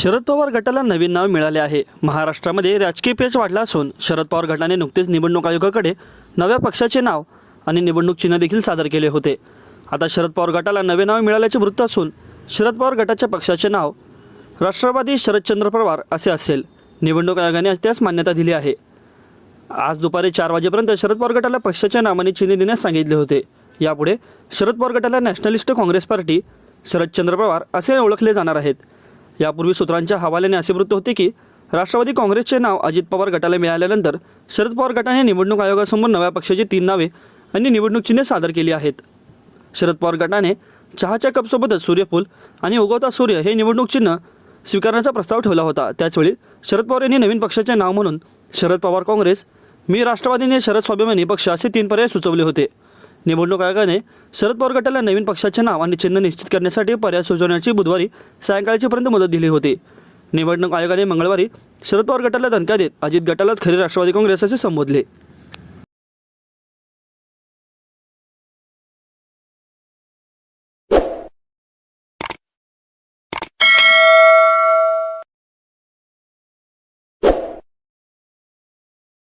शरद पवार गटाला नवीन नाव मिळाले आहे। महाराष्ट्रामध्ये राजकीय पेच वाढला असून शरद पवार गटाने नुकतेच निवडणूक आयोगाकडे नव्या पक्षाचे नाव आणि निवडणूक चिन्ह देखील सादर केले होते। आता शरद पवार गटाला नवे नाव मिळाल्याचे वृत्त असून शरद पवार गटाच्या पक्षाचे नाव राष्ट्रवादी शरदचंद्र पवार असे असेल। निवडणूक आयोगाने त्यास मान्यता दिली आहे। आज दुपारी 4 वाजेपर्यंत शरद पवार गटाला पक्षाचे नाव आणि चिन्ह देण्यास सांगितले होते। यापुढे शरद पवार गटाला नॅशनलिस्ट काँग्रेस पार्टी शरदचंद्र पवार असे ओळखले जाणार आहेत। यापूर्वी सूत्रांच्या हवाल्याने असे वृत्त होते की राष्ट्रवादी काँग्रेसचे नाव अजित पवार गटाला मिळाल्यानंतर शरद पवार गटाने निवडणूक आयोगासमोर नव्या पक्षाची 3 नावे आणि निवडणूक चिन्हे सादर केली आहेत। शरद पवार गटाने चहाच्या कपसोबतच सूर्यफूल आणि उगवता सूर्य हे निवडणूक चिन्ह स्वीकारण्याचा प्रस्ताव ठेवला होता। त्याचवेळी शरद पवार यांनी नवीन पक्षाचे नाव म्हणून शरद पवार काँग्रेस, मी राष्ट्रवादीने शरद स्वाभिमानी पक्ष असे 3 पर्याय सुचवले होते। निवडणूक आयोगाने शरद पवार गटाला नवीन पक्षाचे नाव आणि चिन्ह निश्चित करण्यासाठी पर्याय सुचवण्याची बुधवारी सायंकाळपर्यंत मुदत दिली होती। निवडणूक आयोगाने मंगळवारी शरद पवार गटाला धमक्या देत अजित गटालाच खरी राष्ट्रवादी काँग्रेस असे संबोधले।